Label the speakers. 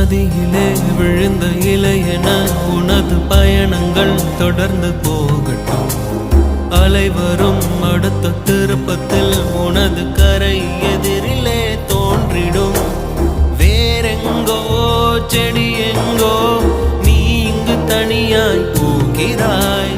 Speaker 1: நதியிலே விழுந்த இலையென உனது பயணங்கள் தொடர்ந்து போகட்டும். அலைவரும் அடுத்த திருப்பத்தில் உனது கரை எதிரிலே தோன்றிடும். வேறெங்கோ செடி எங்கோ நீ இங்கு தனியாய் போகிறாய்.